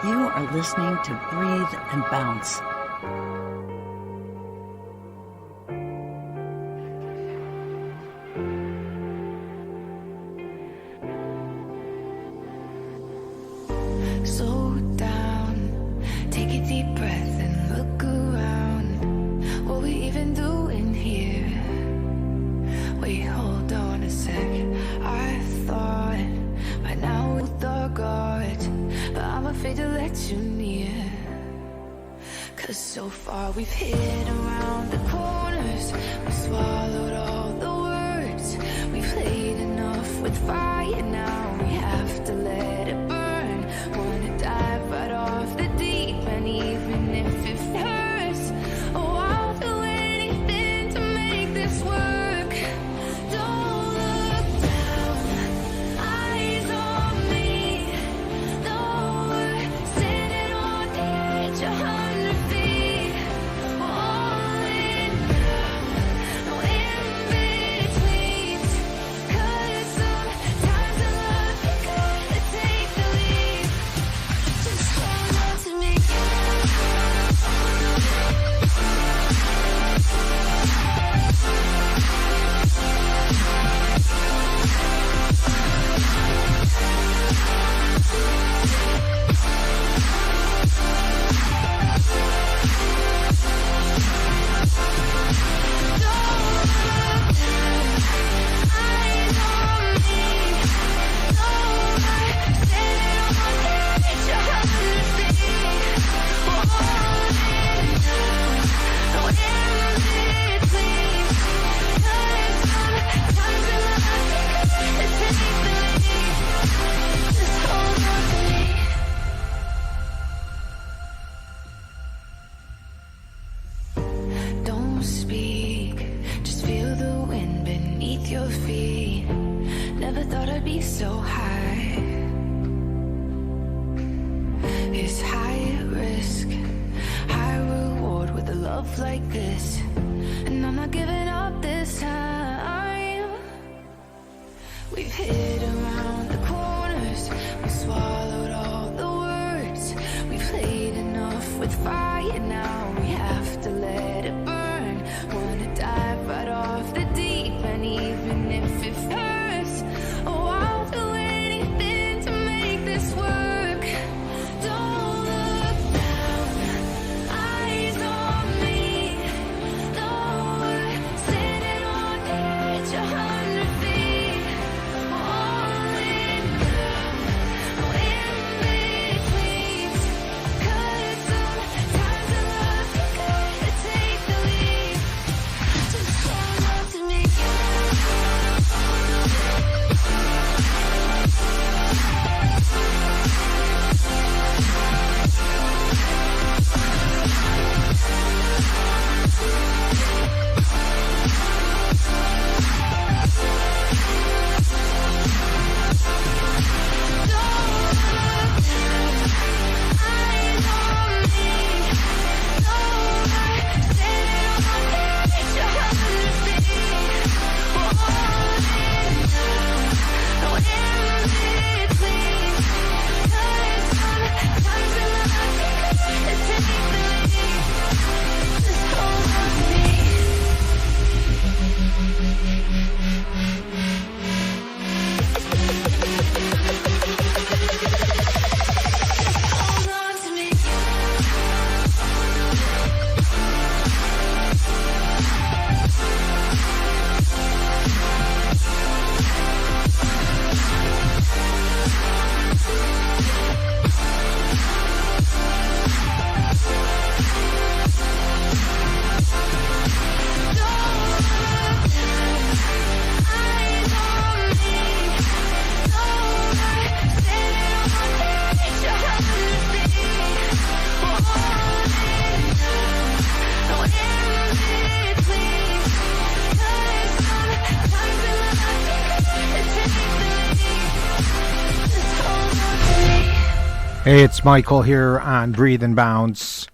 You are listening to Breathe and Bounce. Slow down, take a deep breath and look around. What we even doing here? Wait, hold on a sec. I thought by now we the guards, but I'm afraid to let you near. Cause so far we've hit around the corners, we swallowed all the words. We played enough with fire, now we have to let it burn. Wanna dive right off the deep end, even if it hurts. Oh, I'll do anything to make this work. Don't look down, eyes on me. Though we're standing on the edge 100 feet, we're all in ground, no in-betweens. Cause sometimes in love you gotta take the lead. Just hold on to me. Don't speak, just feel the wind beneath your feet. Never thought I'd be so high. It's high risk, high reward with a love like this. And I'm not giving up this time. We've hit around the corners, we swallowed all the words. We played enough with fire, now we have to let it burn. Wanna dive right off the deep end, even if it hurts. Oh, I'll do anything to make this work. Don't look down, eyes on me. Though we're standing on the edge 100 feet, we're all in ground, no in-betweens. Cause sometimes in love you gotta take the lead. Just hold on to me. Hey, it's Michael here on Breathe and Bounce.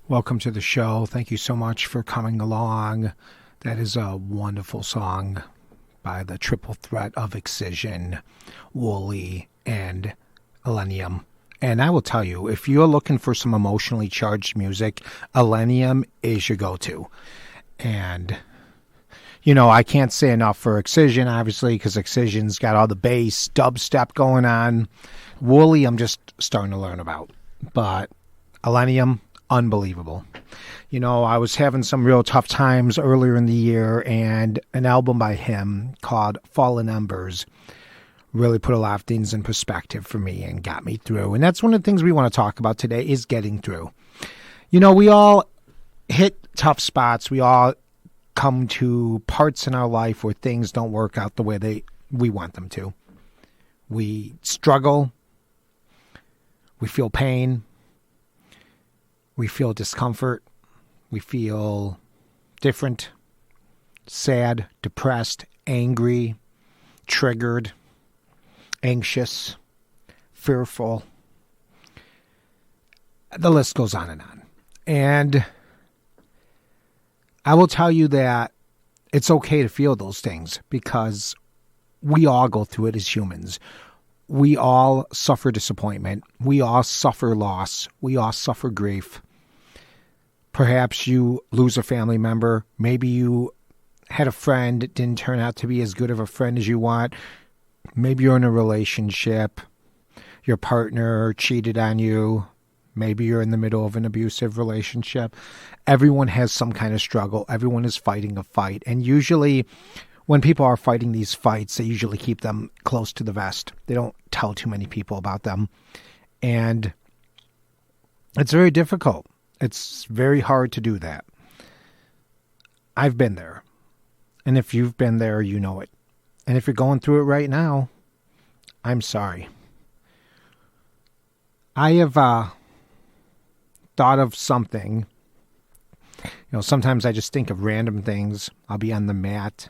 Welcome to the show. Thank you so much for coming along. That is a wonderful song by the triple threat of Xxiii, Wooly, and Millennium. And I will tell you, if you're looking for some emotionally charged music, Millennium is your go-to. And, I can't say enough for Xxiii, obviously, because Xxii's got all the bass, dubstep going on. Wooly, I'm just starting to learn about. But Millennium, unbelievable. I was having some real tough times earlier in the year, and an album by him called Fallen Embers really put a lot of things in perspective for me and got me through. And that's one of the things we want to talk about today is getting through. We all hit tough spots. We all come to parts in our life where things don't work out the way we want them to. We struggle. We feel pain. We feel discomfort. We feel different, sad, depressed, angry, triggered, anxious, fearful. The list goes on and on. And I will tell you that it's okay to feel those things because we all go through it as humans. We all suffer disappointment. We all suffer loss. We all suffer grief. Perhaps you lose a family member. Maybe you had a friend that didn't turn out to be as good of a friend as you want. Maybe you're in a relationship. Your partner cheated on you. Maybe you're in the middle of an abusive relationship. Everyone has some kind of struggle. Everyone is fighting a fight. And usually when people are fighting these fights, they usually keep them close to the vest. They don't tell too many people about them. And it's very difficult. It's very hard to do that. I've been there. And if you've been there, you know it. And if you're going through it right now, I'm sorry. I have thought of something. Sometimes I just think of random things. I'll be on the mat.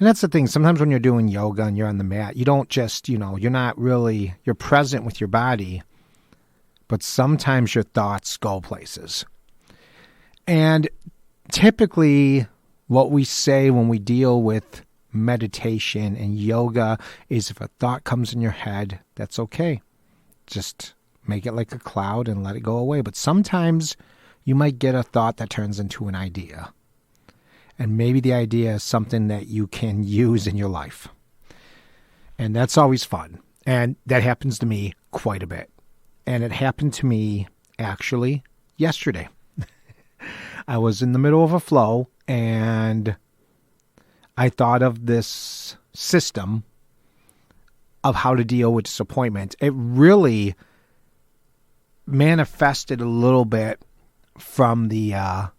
And that's the thing. Sometimes when you're doing yoga and you're on the mat, you don't just, you're not really, you're present with your body. But sometimes your thoughts go places. And typically what we say when we deal with meditation and yoga is if a thought comes in your head, that's okay. Just make it like a cloud and let it go away. But sometimes you might get a thought that turns into an idea. And maybe the idea is something that you can use in your life. And that's always fun. And that happens to me quite a bit. And it happened to me actually yesterday. I was in the middle of a flow and I thought of this system of how to deal with disappointment. It really manifested a little bit from the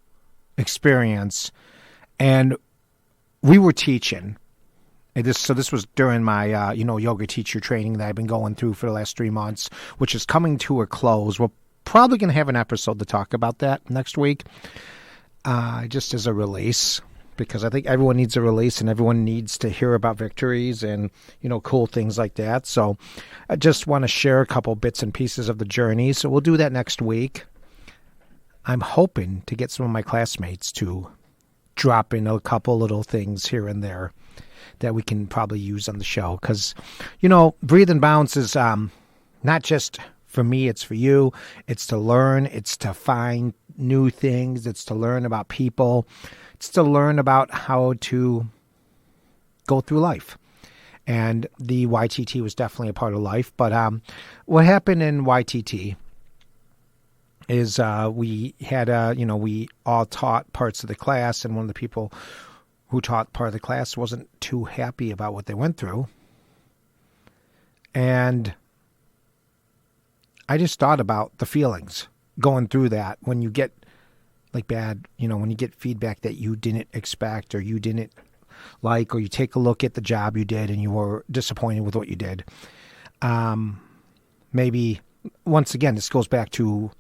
experience. And we were teaching. So this was during my, yoga teacher training that I've been going through for the last 3 months, which is coming to a close. We're probably going to have an episode to talk about that next week, just as a release, because I think everyone needs a release and everyone needs to hear about victories and, cool things like that. So I just want to share a couple bits and pieces of the journey. So we'll do that next week. I'm hoping to get some of my classmates to drop in a couple little things here and there that we can probably use on the show. Because, Breathe and Bounce is not just for me, it's for you. It's to learn. It's to find new things. It's to learn about people. It's to learn about how to go through life. And the YTT was definitely a part of life. But what happened in YTT is we had, we all taught parts of the class, and one of the people who taught part of the class wasn't too happy about what they went through. And I just thought about the feelings going through that when you get like bad, when you get feedback that you didn't expect or you didn't like, or you take a look at the job you did and you were disappointed with what you did. Maybe, once again, this goes back to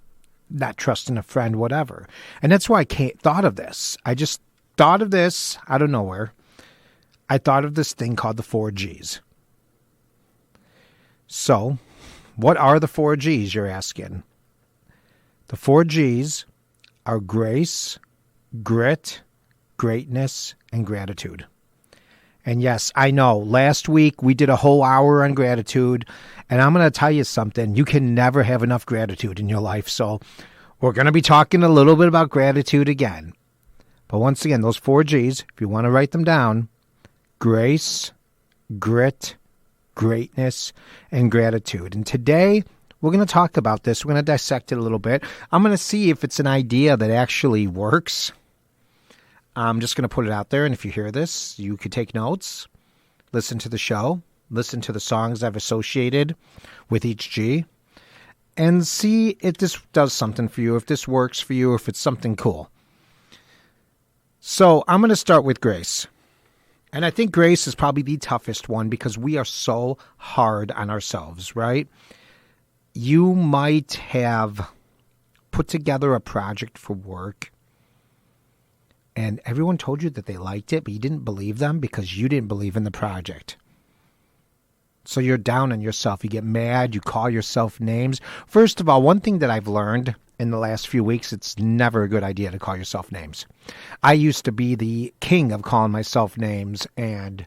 not trusting a friend, whatever. And that's why I thought of this. I just thought of this out of nowhere. I thought of this thing called the 4 Gs. So, what are the 4 Gs, you're asking? The 4 Gs are grace, grit, greatness, and gratitude. And yes, I know, last week we did a whole hour on gratitude, and I'm going to tell you something. You can never have enough gratitude in your life, so we're going to be talking a little bit about gratitude again. But once again, those 4 G's, if you want to write them down, grace, grit, greatness, and gratitude. And today, we're going to talk about this. We're going to dissect it a little bit. I'm going to see if it's an idea that actually works. I'm just going to put it out there, and if you hear this, you could take notes, listen to the show, listen to the songs I've associated with each G, and see if this does something for you, if this works for you, if it's something cool. So I'm going to start with grace. And I think grace is probably the toughest one because we are so hard on ourselves, right? You might have put together a project for work and everyone told you that they liked it, but you didn't believe them because you didn't believe in the project. So you're down on yourself. You get mad. You call yourself names. First of all, one thing that I've learned in the last few weeks, it's never a good idea to call yourself names. I used to be the king of calling myself names, and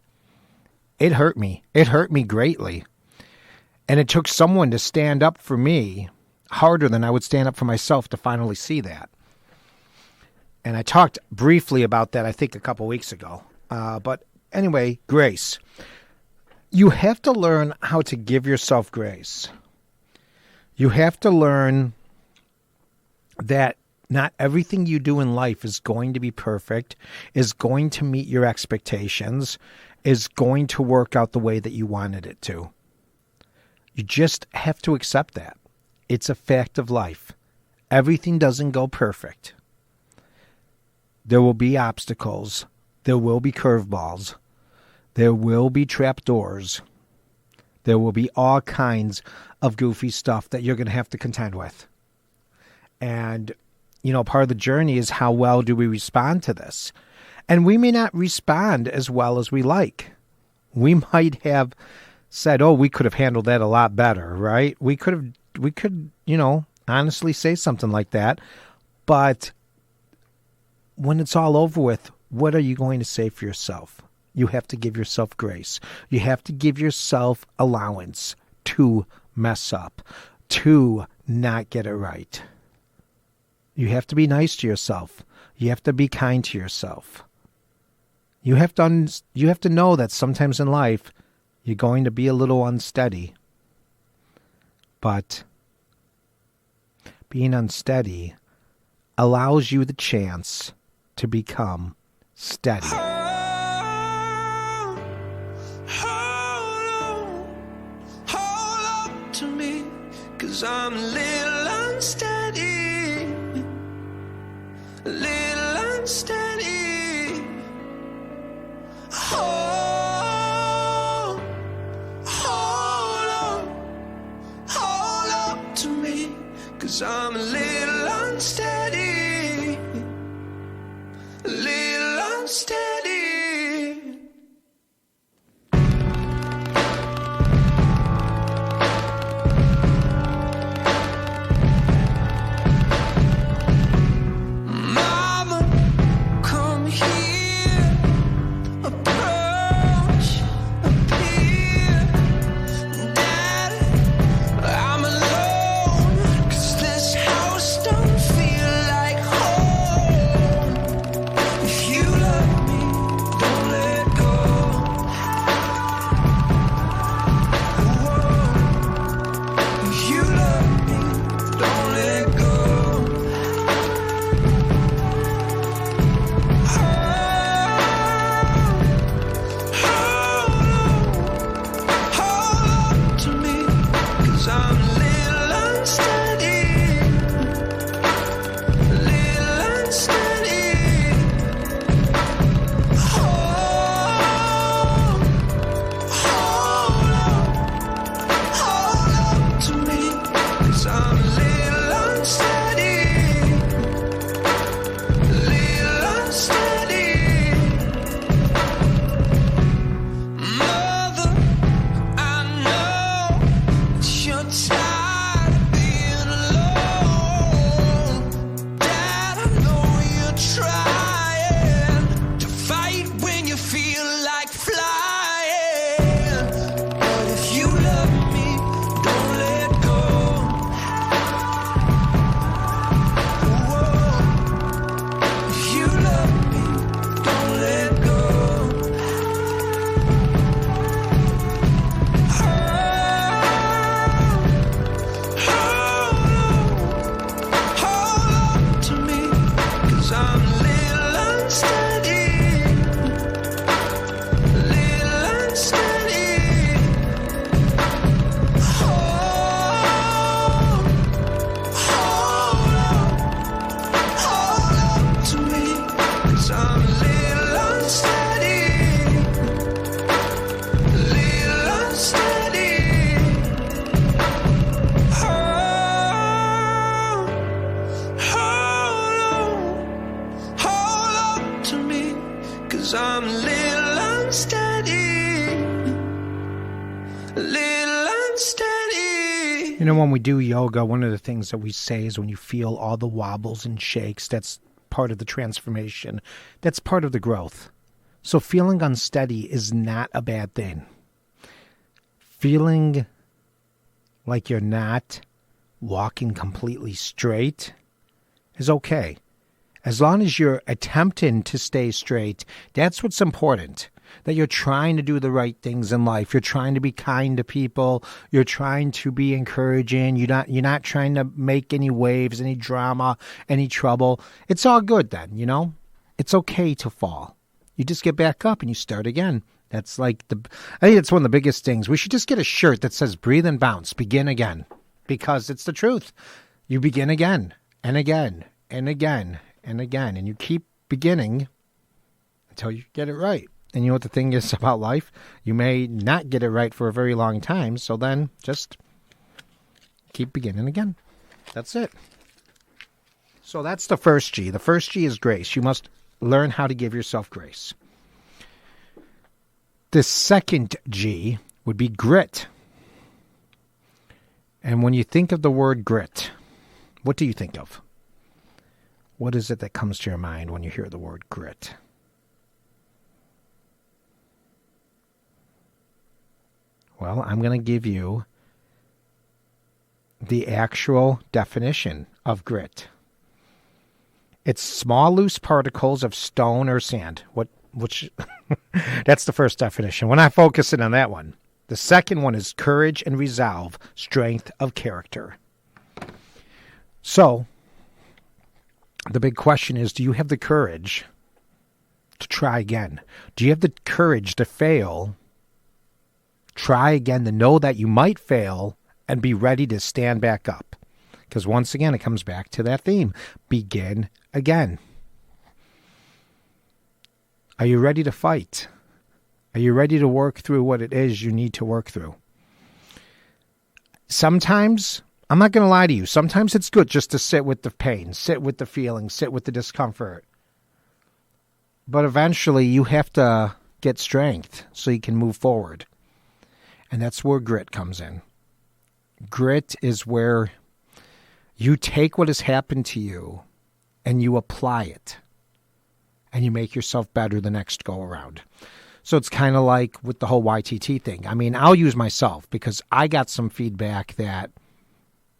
it hurt me. It hurt me greatly. And it took someone to stand up for me harder than I would stand up for myself to finally see that. And I talked briefly about that, I think, a couple weeks ago. But anyway, grace. You have to learn how to give yourself grace. You have to learn that not everything you do in life is going to be perfect, is going to meet your expectations, is going to work out the way that you wanted it to. You just have to accept that. It's a fact of life. Everything doesn't go perfect. There will be obstacles. There will be curveballs. There will be trapdoors. There will be all kinds of goofy stuff that you're going to have to contend with. And, part of the journey is how well do we respond to this? And we may not respond as well as we like. We might have said, we could have handled that a lot better, right? We could, honestly say something like that. But when it's all over with, what are you going to say for yourself? You have to give yourself grace. You have to give yourself allowance to mess up, to not get it right. You have to be nice to yourself. You have to be kind to yourself. You have to know that sometimes in life, you're going to be a little unsteady. But being unsteady allows you the chance to become steady. Hold on to me, 'cause I'm a little unsteady. A little unsteady. Hold on to me, 'cause I'm a little unsteady. A little unsteady. Mama, come here. Approach, appear. Daddy, I'm alone, 'cause this house don't feel like home. If you love me, don't let go. Whoa. If you love me, don't let go. Hold on to me, 'cause I'm a little unsteady. A little unsteady. Hold on to me, 'cause I'm a little unsteady. A little unsteady. Mother, I know that you're tired of being alone. Dad, I know you're trying to fight when you feel like flying. You know, when we do yoga, one of the things that we say is when you feel all the wobbles and shakes, that's part of the transformation. That's part of the growth. So feeling unsteady is not a bad thing. Feeling like you're not walking completely straight is okay. As long as you're attempting to stay straight, that's what's important. That you're trying to do the right things in life. You're trying to be kind to people. You're trying to be encouraging. You're not trying to make any waves, any drama, any trouble. It's all good then, you know? It's okay to fall. You just get back up and you start again. That's like I think it's one of the biggest things. We should just get a shirt that says breathe and bounce, begin again. Because it's the truth. You begin again and again and again and again. And you keep beginning until you get it right. And you know what the thing is about life? You may not get it right for a very long time. So then just keep beginning again. That's it. So that's the first G. The first G is grace. You must learn how to give yourself grace. The second G would be grit. And when you think of the word grit, what do you think of? What is it that comes to your mind when you hear the word grit? Well, I'm going to give you the actual definition of grit. It's small, loose particles of stone or sand. Which that's the first definition. We're not focusing on that one. The second one is courage and resolve, strength of character. So, the big question is, do you have the courage to try again? Do you have the courage to fail, try again, to know that you might fail, and be ready to stand back up? Because once again, it comes back to that theme. Begin again. Are you ready to fight? Are you ready to work through what it is you need to work through? Sometimes, I'm not going to lie to you, sometimes it's good just to sit with the pain, sit with the feeling, sit with the discomfort. But eventually you have to get strength so you can move forward. And that's where grit comes in. Grit is where you take what has happened to you and you apply it. And you make yourself better the next go around. So it's kind of like with the whole YTT thing. I mean, I'll use myself because I got some feedback that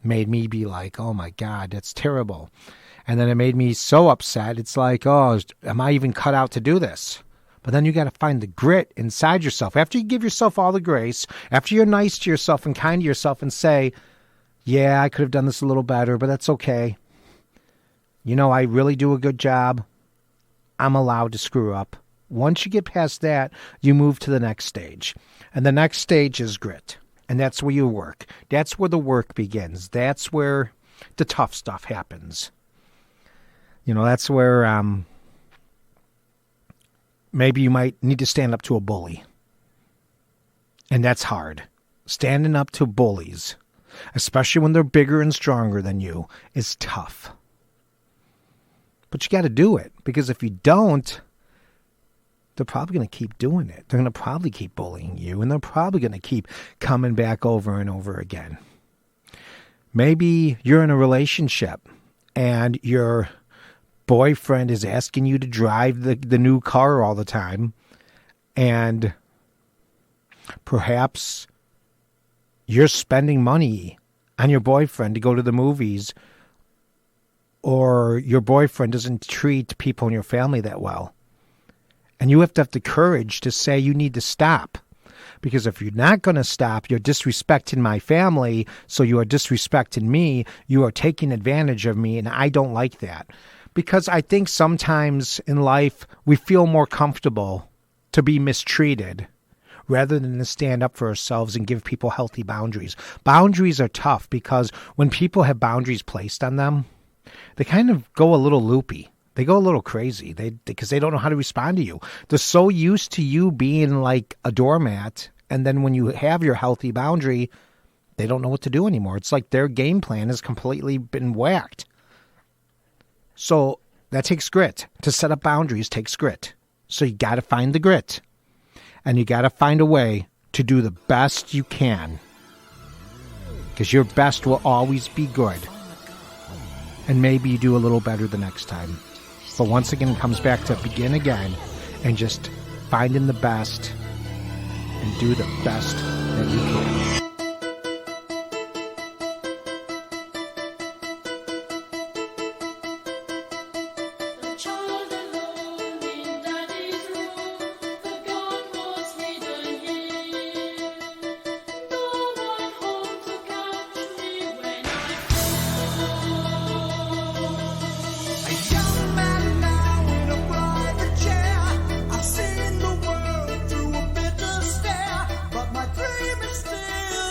made me be like, oh my God, that's terrible. And then it made me so upset. It's like, oh, am I even cut out to do this? But then you got to find the grit inside yourself. After you give yourself all the grace, after you're nice to yourself and kind to yourself and say, yeah, I could have done this a little better, but that's okay. You know, I really do a good job. I'm allowed to screw up. Once you get past that, you move to the next stage. And the next stage is grit. And that's where you work. That's where the work begins. That's where the tough stuff happens. You know, that's where maybe you might need to stand up to a bully. And that's hard. Standing up to bullies, especially when they're bigger and stronger than you, is tough. But you got to do it. Because if you don't, they're probably going to keep doing it. They're going to probably keep bullying you, and they're probably going to keep coming back over and over again. Maybe you're in a relationship, and your boyfriend is asking you to drive the new car all the time, and perhaps you're spending money on your boyfriend to go to the movies, or your boyfriend doesn't treat people in your family that well. And you have to have the courage to say you need to stop. Because if you're not going to stop, you're disrespecting my family, so you are disrespecting me, you are taking advantage of me, and I don't like that. Because I think sometimes in life we feel more comfortable to be mistreated rather than to stand up for ourselves and give people healthy boundaries. Boundaries are tough because when people have boundaries placed on them, they kind of go a little loopy. They go a little crazy because they don't know how to respond to you. They're so used to you being like a doormat, and then when you have your healthy boundary, they don't know what to do anymore. It's like their game plan has completely been whacked. So that takes grit. To set up boundaries takes grit. So you got to find the grit, and you got to find a way to do the best you can because your best will always be good. And maybe you do a little better the next time. But once again, it comes back to begin again and just finding the best and do the best that you can. I've seen the world through a bitter stare, but my dream is still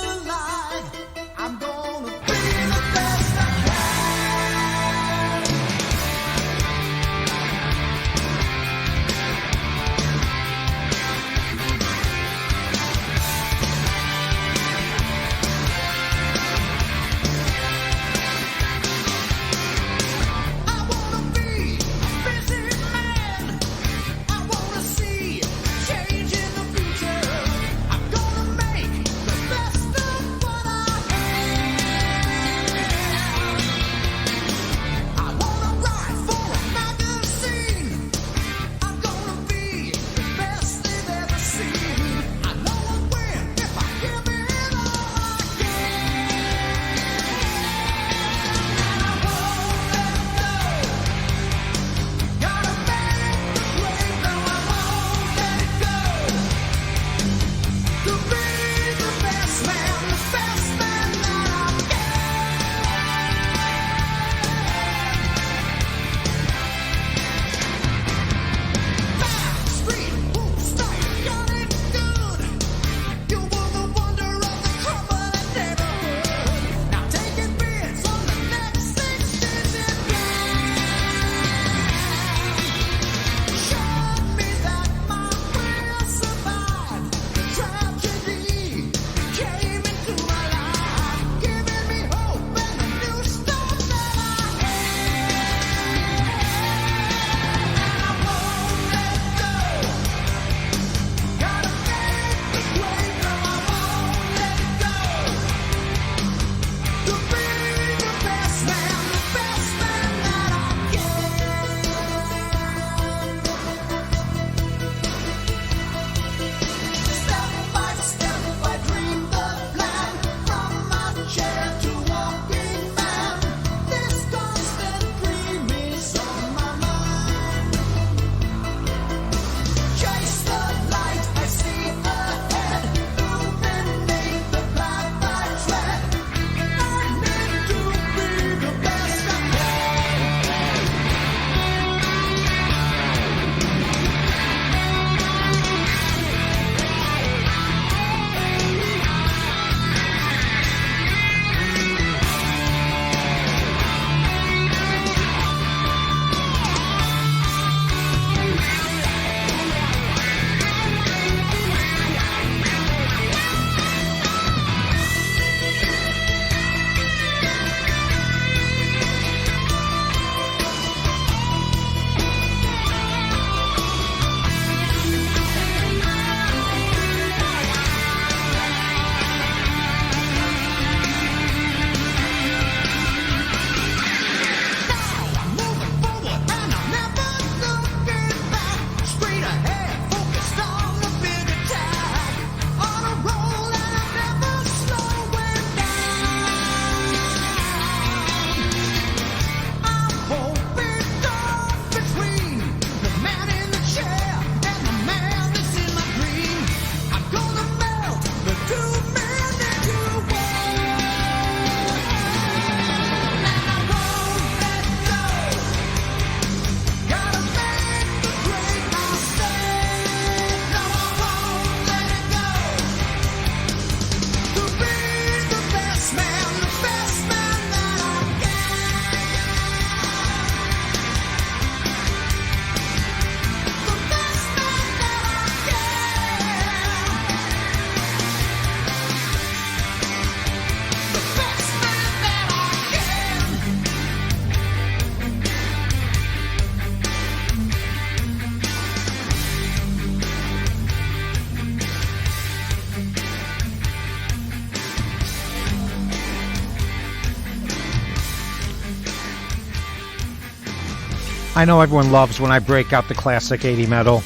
I know everyone loves when I break out the classic 80 metal.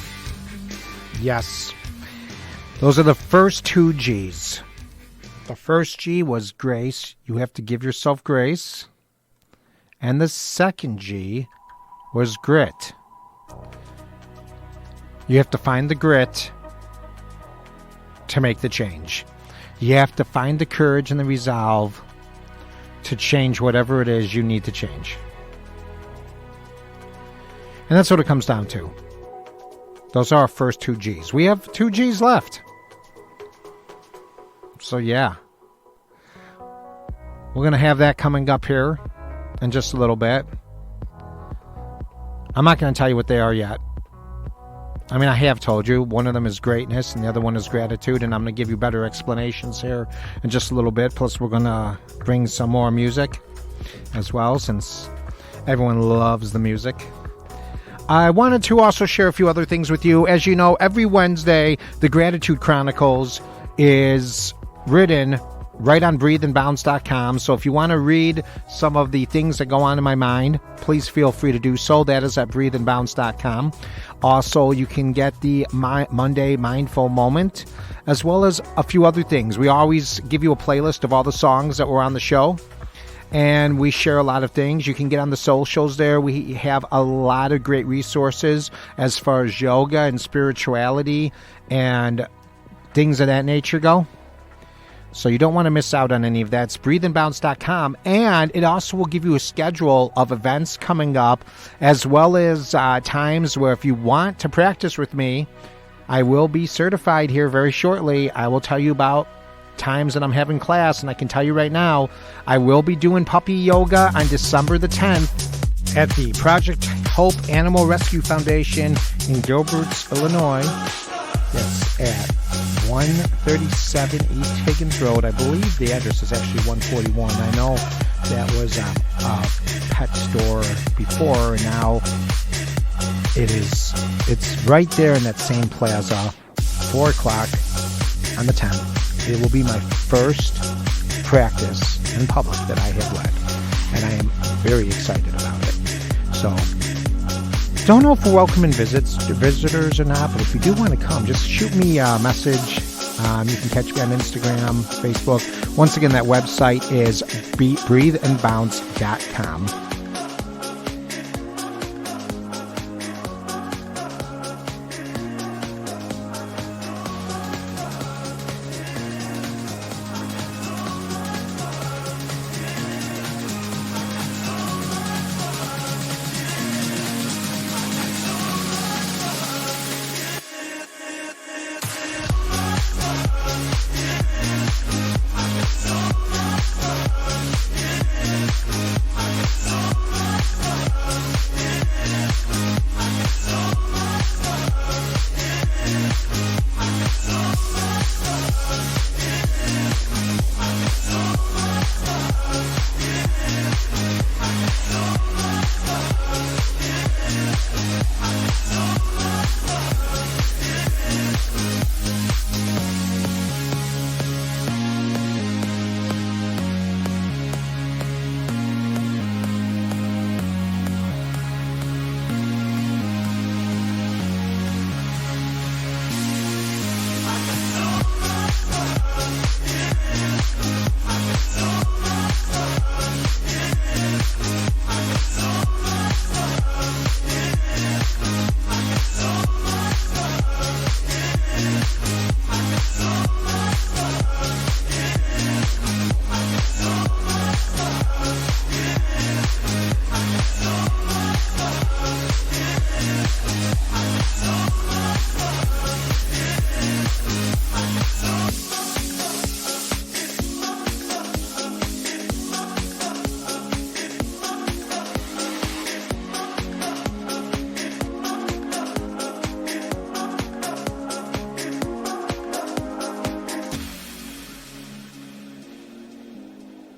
Yes. Those are the first two G's. The first G was grace. You have to give yourself grace. And the second G was grit. You have to find the grit to make the change. You have to find the courage and the resolve to change whatever it is you need to change. And that's what it comes down to. Those are our first two G's. We have two G's left. So yeah. We're going to have that coming up here in just a little bit. I'm not going to tell you what they are yet. I mean, I have told you. One of them is greatness and the other one is gratitude. And I'm going to give you better explanations here in just a little bit. Plus, we're going to bring some more music as well, since everyone loves the music. I wanted to also share a few other things with you. As you know, every Wednesday, the Gratitude Chronicles is written right on breatheandbounce.com. So if you want to read some of the things that go on in my mind, please feel free to do so. That is at breatheandbounce.com. Also, you can get the Monday Mindful Moment, as well as a few other things. We always give you a playlist of all the songs that were on the show, and we share a lot of things. You can get on the socials there. We have a lot of great resources as far as yoga and spirituality and things of that nature go. So you don't want to miss out on any of that. It's breatheandbounce.com. And it also will give you a schedule of events coming up, as well as times where if you want to practice with me, I will be certified here very shortly. I will tell you about times that I'm having class, and I can tell you right now, I will be doing puppy yoga on December the 10th at the Project Hope Animal Rescue Foundation in Gilberts, Illinois. That's at 137 East Higgins Road. I believe the address is actually 141. I know that was a pet store before, and now it's right there in that same plaza, 4 o'clock on the 10th. It will be my first practice in public that I have led, and I am very excited about it. So, don't know if we're welcoming visitors or not, but if you do want to come, just shoot me a message. You can catch me on Instagram, Facebook. Once again, that website is breatheandbounce.com.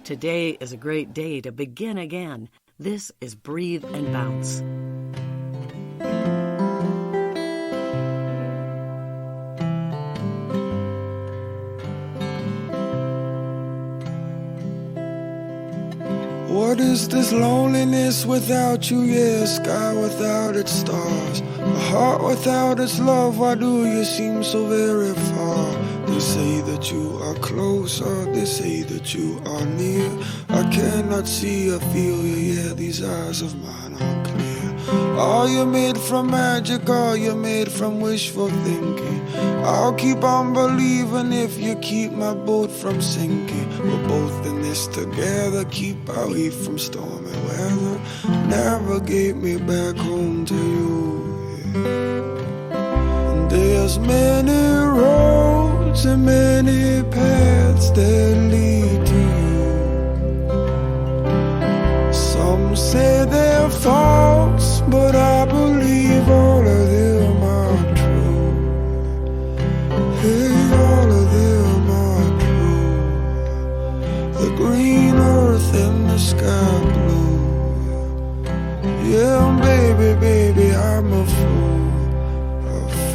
Today is a great day to begin again. This is Breathe and Bounce. What is this loneliness without you? Yeah, a sky without its stars, a heart without its love. Why do you seem so very far? They say that you are closer, they say that you are near. I cannot see or feel you, yeah, these eyes of mine are clear. Are you made from magic? Are you made from wishful thinking? I'll keep on believing if you keep my boat from sinking. We're both in this together, keep our heat from stormy weather. Navigate me back home to you, yeah. And there's many roads and many paths that lead to you. Some say they're false, but I believe all of them are true. Hey, all of them are true. The green earth and the sky blue. Yeah, baby, baby, I'm a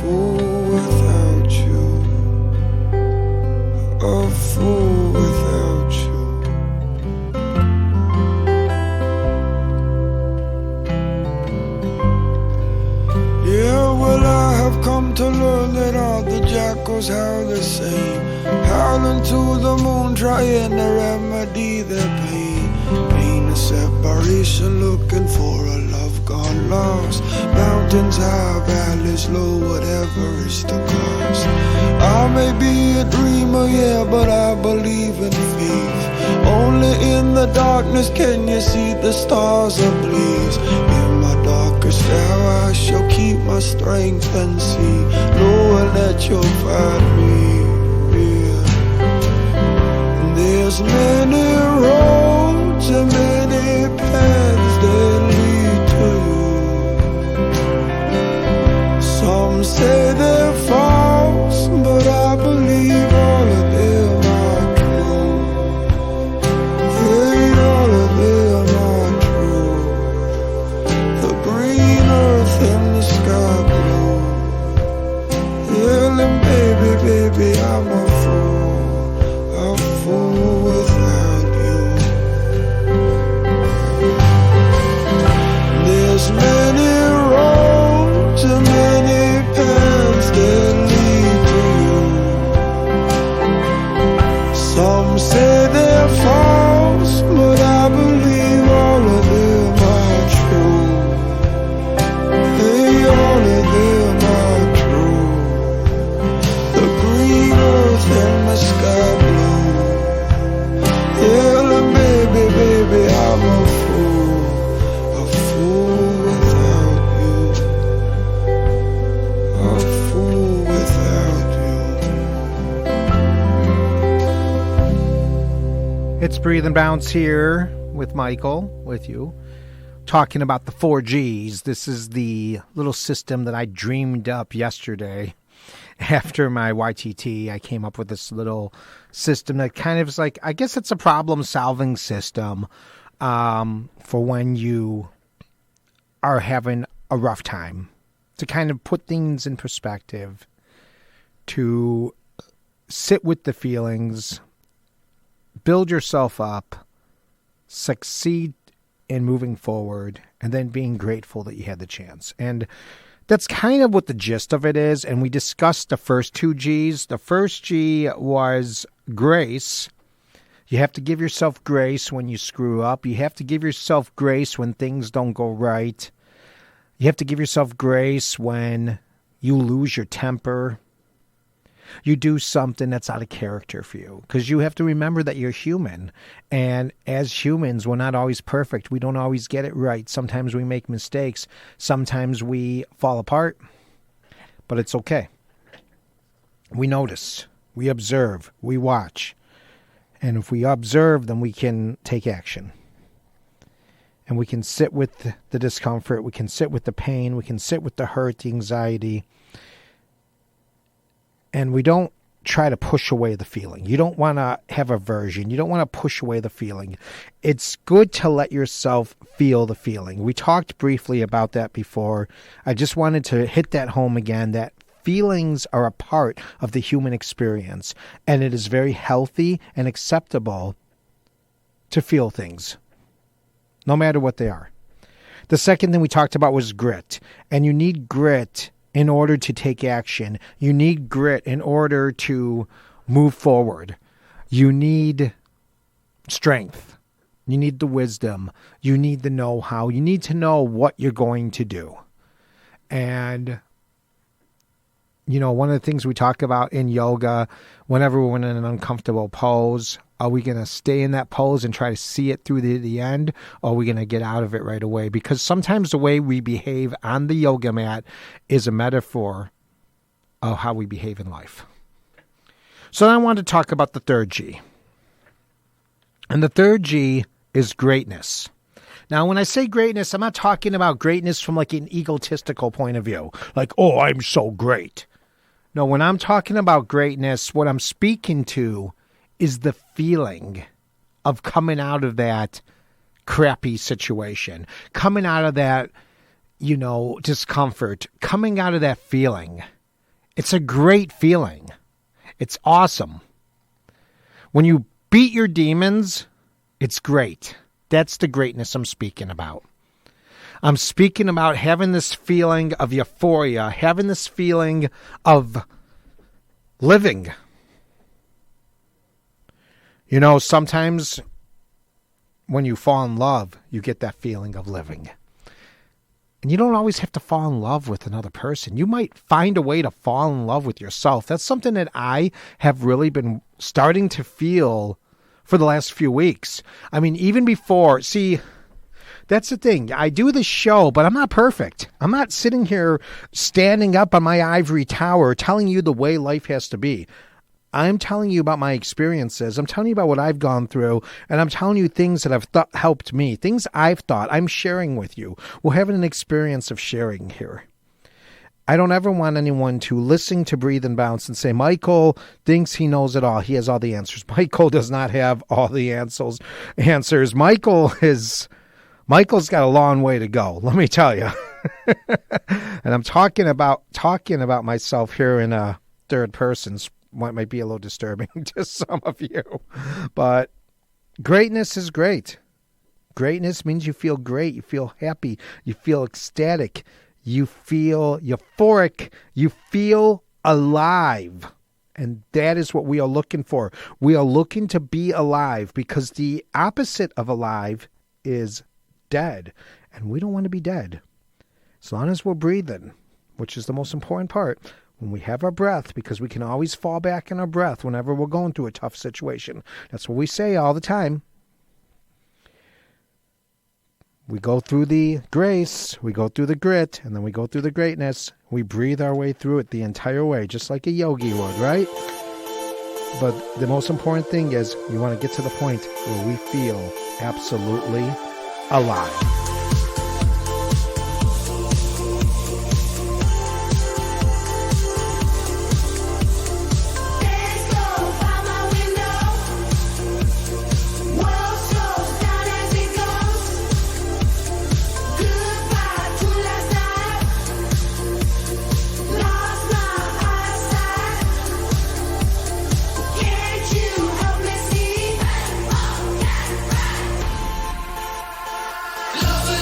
fool without you. A fool without you. Yeah, well, I have come to learn that all the jackals howl the same, howling to the moon, trying to remedy their pain. Pain of separation, looking for a love gone lost. Mountains high, valleys low, whatever is the cost. I may be a dreamer, yeah, but I believe in faith. Only in the darkness can you see the stars ablaze. In my darkest hour I shall keep my strength and see, knowing that you'll find me, yeah. There's many roads and many paths that lead to you. Some say they're false, but I believe all of them are true. Hey, all of them are true. The green earth and the sky blue. Yeah, and baby, baby, I'm a fool without you. There's many roads and many paths that lead to you. Some say they're false, but I believe all of them are true. Hey, all of them are true. The green earth and the sky blue. Yeah, baby, baby, I'm a fool without you. A fool without you. It's Breathe and Bounce here with Michael, with you, talking about the 4Gs. This is the little system that I dreamed up yesterday. After my YTT, I came up with this little system that kind of is like, I guess it's a problem-solving system for when you are having a rough time, to kind of put things in perspective, to sit with the feelings, build yourself up, succeed in moving forward, and then being grateful that you had the chance. And that's kind of what the gist of it is, and we discussed the first two G's. The first G was grace. You have to give yourself grace when you screw up. You have to give yourself grace when things don't go right. You have to give yourself grace when you lose your temper. You do something that's out of character for you, because you have to remember that you're human. And as humans, we're not always perfect. We don't always get it right. Sometimes we make mistakes. Sometimes we fall apart. But it's okay. We notice. We observe. We watch. And if we observe, then we can take action. And we can sit with the discomfort. We can sit with the pain. We can sit with the hurt, the anxiety. And we don't try to push away the feeling. You don't want to have aversion. You don't want to push away the feeling. It's good to let yourself feel the feeling. We talked briefly about that before. I just wanted to hit that home again, that feelings are a part of the human experience. And it is very healthy and acceptable to feel things. no matter what they are. The second thing we talked about was grit. And you need grit in order to take action. You need grit in order to move forward. You need strength. You need the wisdom. You need the know-how. You need to know what you're going to do. And, you know, one of the things we talk about in yoga, whenever we're in an uncomfortable pose, are we going to stay in that pose and try to see it through the end? Or are we going to get out of it right away? Because sometimes the way we behave on the yoga mat is a metaphor of how we behave in life. So I want to talk about the third G. And the third G is greatness. Now, when I say greatness, I'm not talking about greatness from like an egotistical point of view. Like, oh, I'm so great. No, when I'm talking about greatness, what I'm speaking to is the feeling of coming out of that crappy situation, coming out of that, you know, discomfort, coming out of that feeling. It's a great feeling. It's awesome. When you beat your demons, it's great. That's the greatness I'm speaking about. I'm speaking about having this feeling of euphoria, having this feeling of living. You know, sometimes when you fall in love, you get that feeling of living. And you don't always have to fall in love with another person. You might find a way to fall in love with yourself. That's something that I have really been starting to feel for the last few weeks. I mean, even before, see, that's the thing. I do this show, but I'm not perfect. I'm not sitting here standing up on my ivory tower telling you the way life has to be. I'm telling you about my experiences. I'm telling you about what I've gone through, and I'm telling you things that have helped me, things I've thought. I'm sharing with you. We're having an experience of sharing here. I don't ever want anyone to listen to Breathe and Bounce and say, Michael thinks he knows it all. He has all the answers. Michael does not have all the answers. Michael's got a long way to go, let me tell you. And I'm talking about myself here in a third person. Might be a little disturbing to some of you. But greatness is great. Greatness means you feel great. You feel happy. You feel ecstatic. You feel euphoric. You feel alive. And that is what we are looking for. We are looking to be alive because the opposite of alive is dead. And we don't want to be dead. As long as we're breathing, which is the most important part, when we have our breath, because we can always fall back in our breath whenever we're going through a tough situation. That's what we say all the time. We go through the grace, we go through the grit, and then we go through the greatness. We breathe our way through it the entire way, just like a yogi would, right? But the most important thing is we want to get to the point where we feel absolutely alive. Love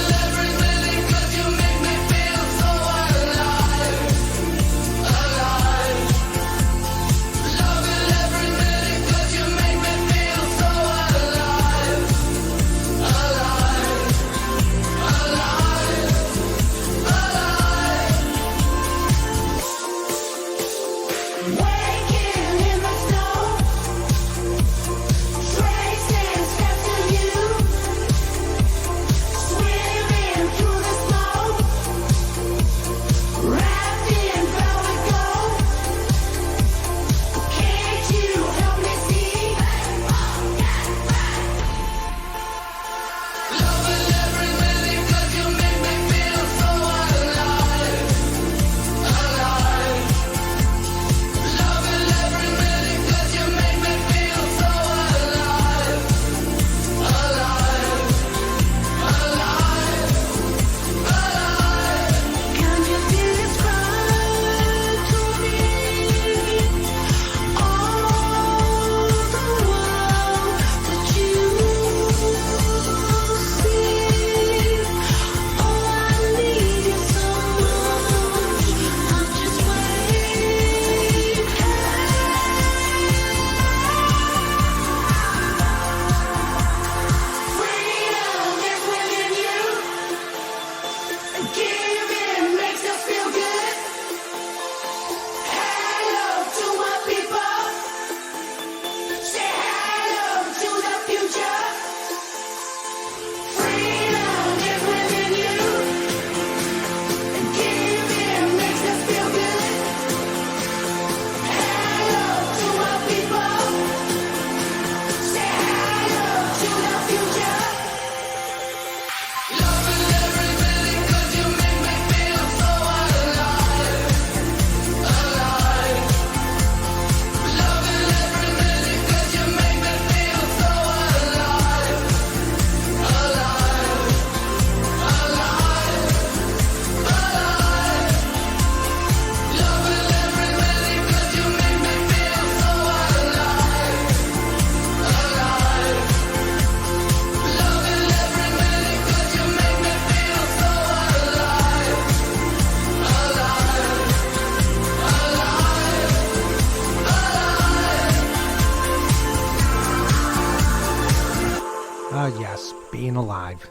is being alive.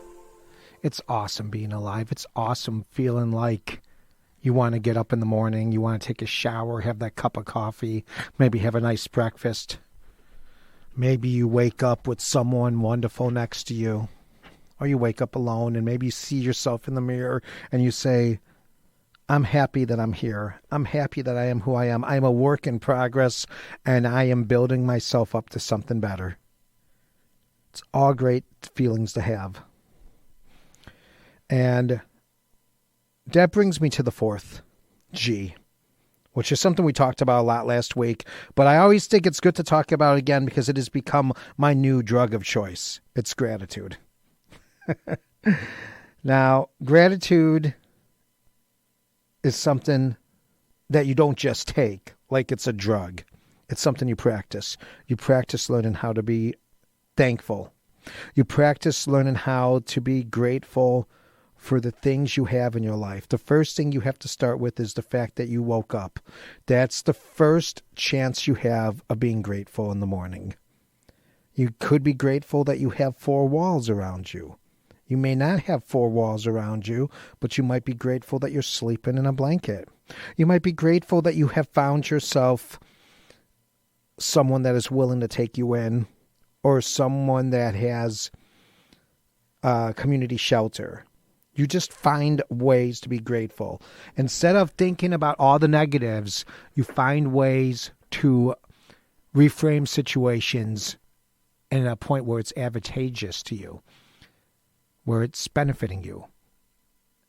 It's awesome being alive. It's awesome feeling like you want to get up in the morning, you want to take a shower, have that cup of coffee, maybe have a nice breakfast. Maybe you wake up with someone wonderful next to you, or you wake up alone and maybe you see yourself in the mirror and you say, I'm happy that I'm here. I'm happy that I am who I am. I'm a work in progress and I am building myself up to something better. It's all great feelings to have. And that brings me to the fourth G, which is something we talked about a lot last week, but I always think it's good to talk about again because it has become my new drug of choice. It's gratitude. Now, gratitude is something that you don't just take like it's a drug. It's something you practice. You practice learning how to be thankful. You practice learning how to be grateful for the things you have in your life. The first thing you have to start with is the fact that you woke up. That's the first chance you have of being grateful in the morning. You could be grateful that you have 4 walls around you. You may not have 4 walls around you, but you might be grateful that you're sleeping in a blanket. You might be grateful that you have found yourself someone that is willing to take you in, or someone that has community shelter. You just find ways to be grateful. Instead of thinking about all the negatives, you find ways to reframe situations in a point where it's advantageous to you, where it's benefiting you.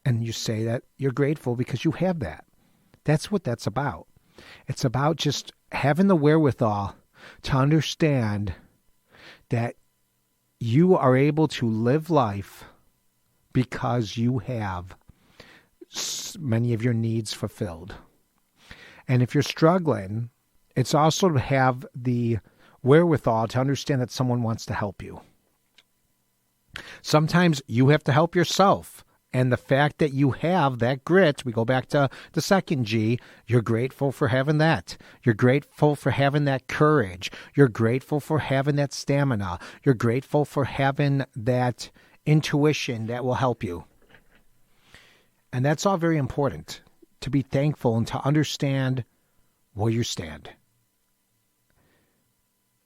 And you say that you're grateful because you have that. That's what that's about. It's about just having the wherewithal to understand that you are able to live life because you have many of your needs fulfilled. And if you're struggling, it's also to have the wherewithal to understand that someone wants to help you. Sometimes you have to help yourself. And the fact that you have that grit, we go back to the second G, you're grateful for having that. You're grateful for having that courage. You're grateful for having that stamina. You're grateful for having that intuition that will help you. And that's all very important, to be thankful and to understand where you stand.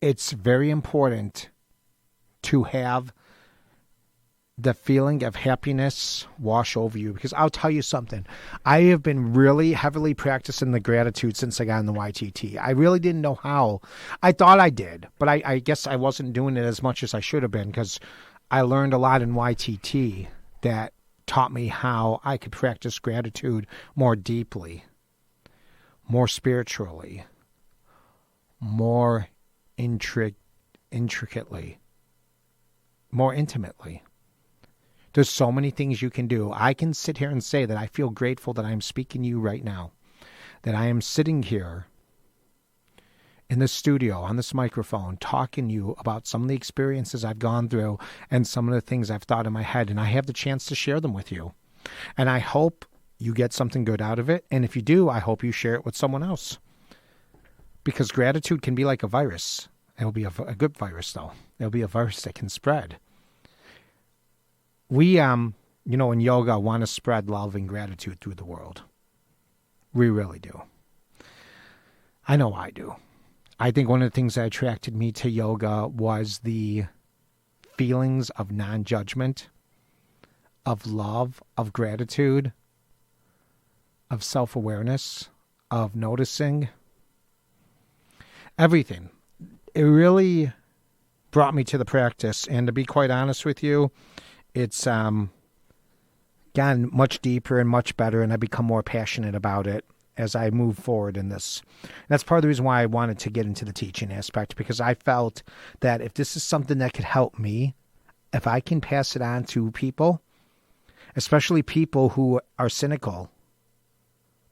It's very important to have the feeling of happiness wash over you, because I'll tell you something. I have been really heavily practicing the gratitude since I got in the YTT. I really didn't know how. I thought I did, but I guess I wasn't doing it as much as I should have been, because I learned a lot in YTT that taught me how I could practice gratitude more deeply, more spiritually, more intricately, more intimately. There's so many things you can do. I can sit here and say that I feel grateful that I'm speaking to you right now, that I am sitting here in the studio on this microphone talking to you about some of the experiences I've gone through and some of the things I've thought in my head, and I have the chance to share them with you. And I hope you get something good out of it. And if you do, I hope you share it with someone else. Because gratitude can be like a virus. It'll be a good virus, though. It'll be a virus that can spread. We, in yoga, want to spread love and gratitude through the world. We really do. I know I do. I think one of the things that attracted me to yoga was the feelings of non-judgment, of love, of gratitude, of self-awareness, of noticing. Everything. It really brought me to the practice. And to be quite honest with you, it's gotten much deeper and much better, and I've become more passionate about it as I move forward in this. And that's part of the reason why I wanted to get into the teaching aspect, because I felt that if this is something that could help me, if I can pass it on to people, especially people who are cynical,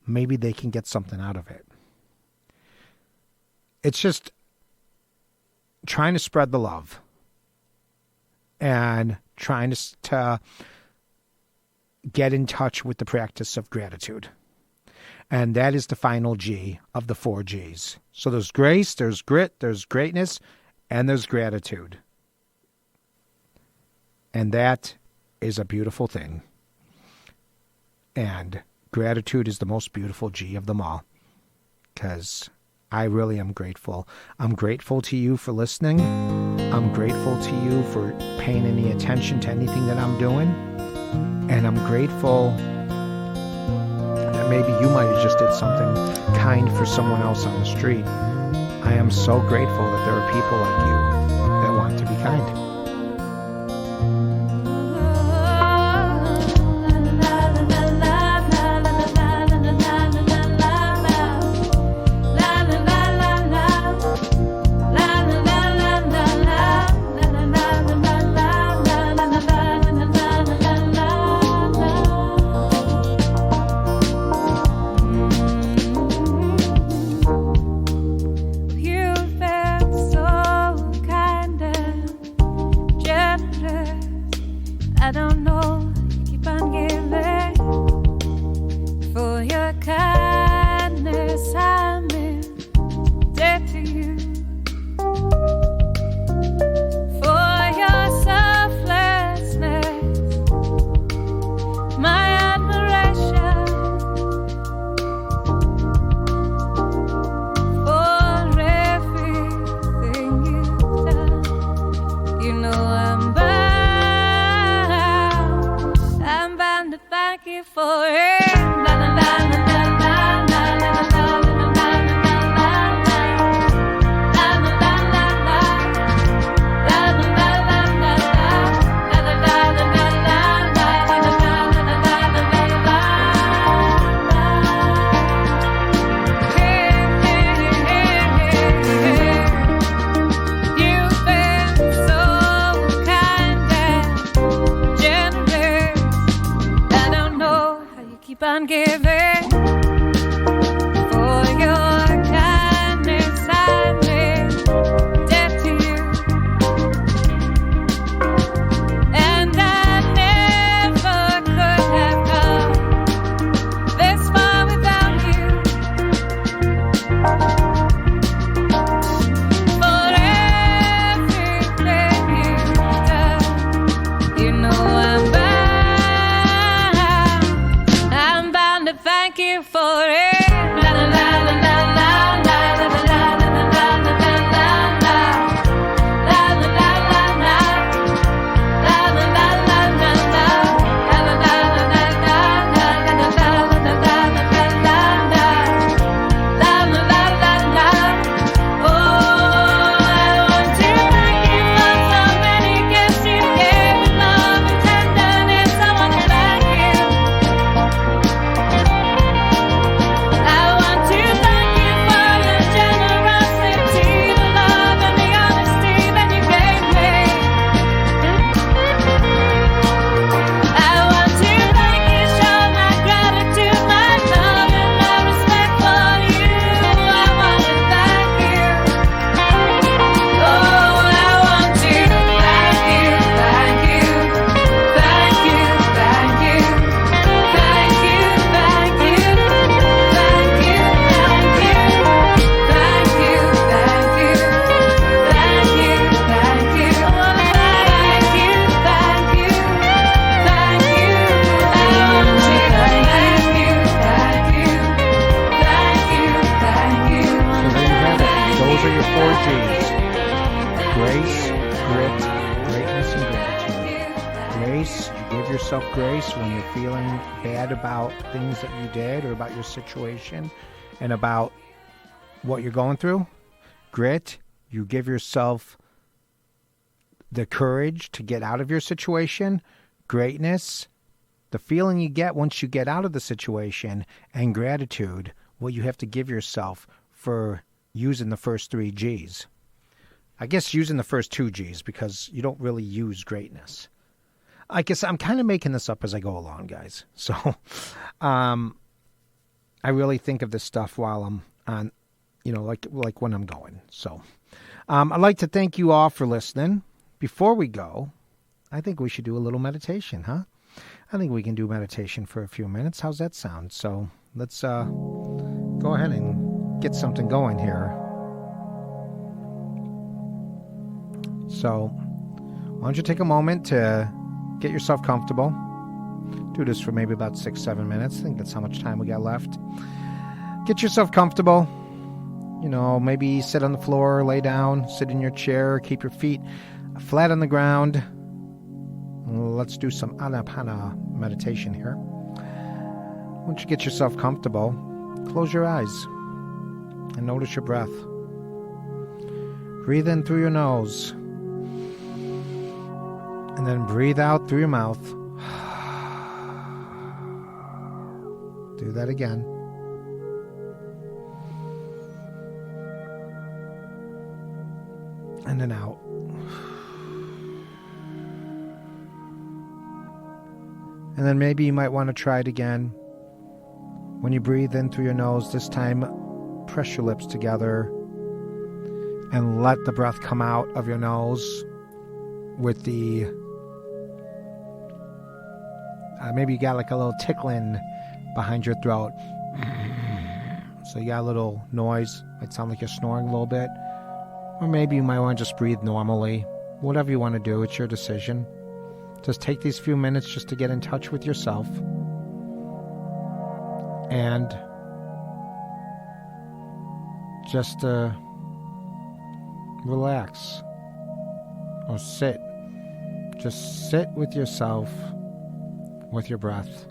maybe they can get something out of it. It's just trying to spread the love and trying to get in touch with the practice of gratitude. And that is the final G of the 4 Gs. So there's grace, there's grit, there's greatness, and there's gratitude. And that is a beautiful thing. And gratitude is the most beautiful G of them all. Because I really am grateful. I'm grateful to you for listening. I'm grateful to you for paying any attention to anything that I'm doing. And I'm grateful that maybe you might have just did something kind for someone else on the street. I am so grateful that there are people like you that want to be kind. I don't know, you keep on giving. For your kindness, I'm in debt to you. For your selflessness, my admiration. For everything you've done, you know I'm bound to thank you for it. La, la, la, la, la, la, la, la, la, la, la, you've been so kind and generous. I don't know how you keep on giving. For your kindness, I'm in debt to you. And I never could have come this far without you. For everything you've done, you know I'm bound to thank you for it. La la la la la la la la la la la la la la la la la la yourself grace when you're feeling bad about things that you did or about your situation and about what you're going through. Grit, you give yourself the courage to get out of your situation. Greatness, the feeling you get once you get out of the situation. And gratitude, what you have to give yourself for using the first 3 G's. I guess using the first 2 G's because you don't really use greatness. I guess I'm kind of making this up as I go along, guys. So I really think of this stuff while I'm on, like when I'm going. So I'd like to thank you all for listening. Before we go, I think we should do a little meditation, huh? I think we can do meditation for a few minutes. How's that sound? So let's go ahead and get something going here. So why don't you take a moment to get yourself comfortable. Do this for maybe about 6-7 minutes. I think that's how much time we got left. Get yourself comfortable. Maybe sit on the floor, lay down, sit in your chair, keep your feet flat on the ground. Let's do some Anapana meditation here. Once you get yourself comfortable, close your eyes and notice your breath. Breathe in through your nose and then breathe out through your mouth. Do that again. And then out. And then maybe you might want to try it again. When you breathe in through your nose, this time press your lips together and let the breath come out of your nose with the... maybe you got like a little tickling behind your throat. So you got a little noise. Might sound like you're snoring a little bit. Or maybe you might want to just breathe normally. Whatever you want to do, it's your decision. Just take these few minutes just to get in touch with yourself. And just relax. Or sit. Just sit with yourself, with your breath.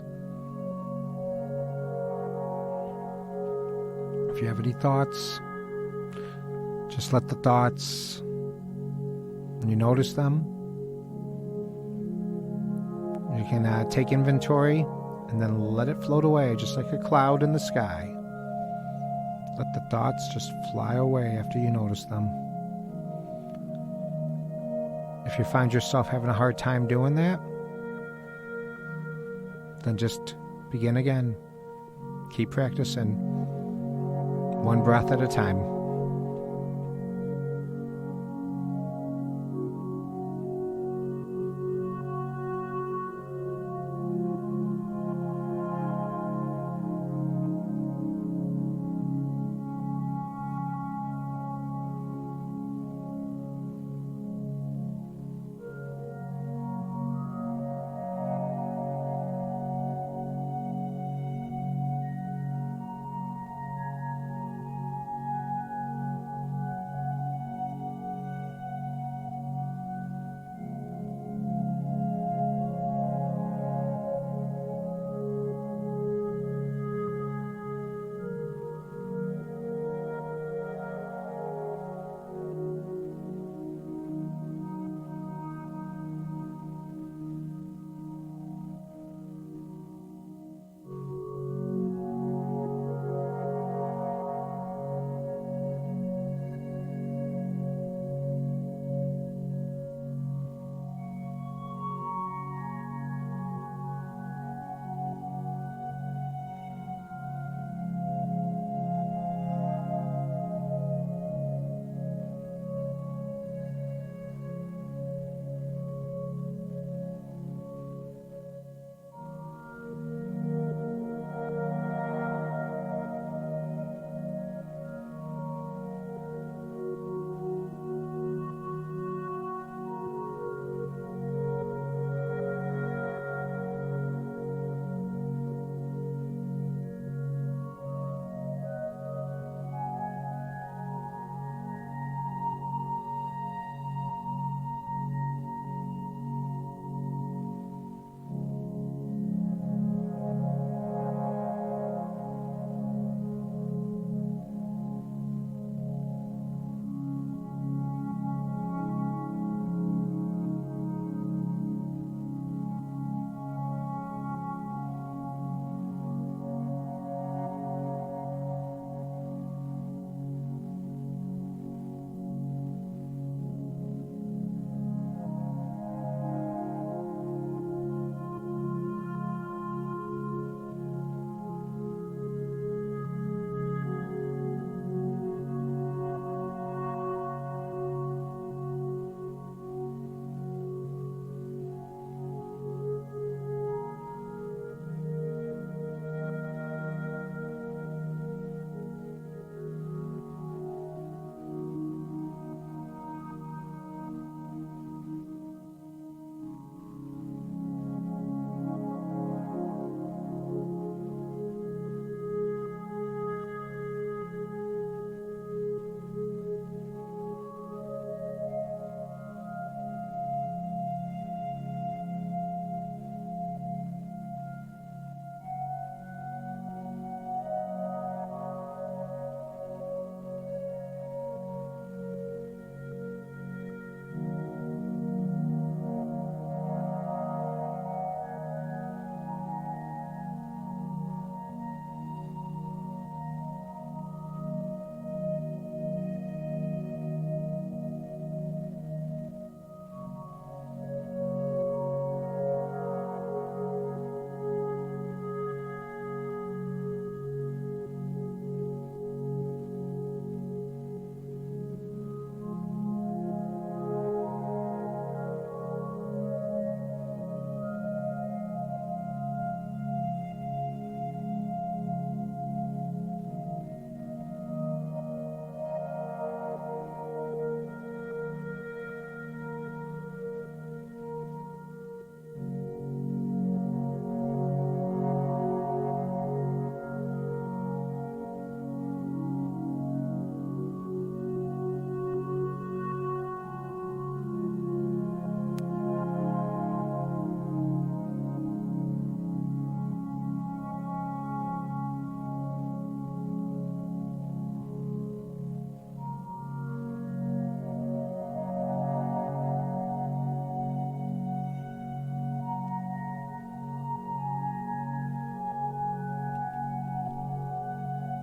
If you have any thoughts, just let the thoughts, when you notice them, you can take inventory and then let it float away, just like a cloud in the sky. Let the thoughts just fly away after you notice them. If you find yourself having a hard time doing that, then just begin again. Keep practicing. One breath at a time.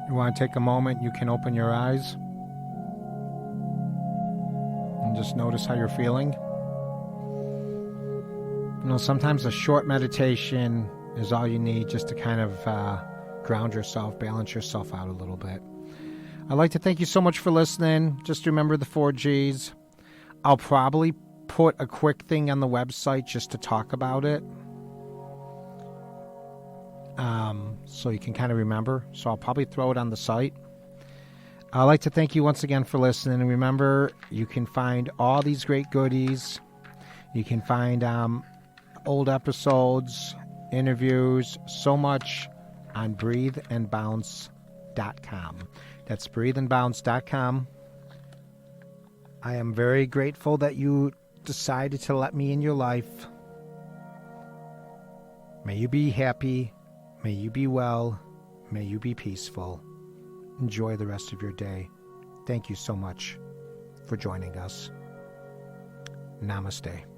You want to take a moment, you can open your eyes and just notice how you're feeling. You know, sometimes a short meditation is all you need just to kind of ground yourself, balance yourself out a little bit. I'd like to thank you so much for listening. Just remember the 4 Gs. I'll probably put a quick thing on the website just to talk about it. So you can kind of remember. So I'll probably throw it on the site. I'd like to thank you once again for listening. And remember, you can find all these great goodies. You can find old episodes, interviews, so much on breatheandbounce.com. That's breatheandbounce.com. I am very grateful that you decided to let me in your life. May you be happy. May you be well. May you be peaceful. Enjoy the rest of your day. Thank you so much for joining us. Namaste.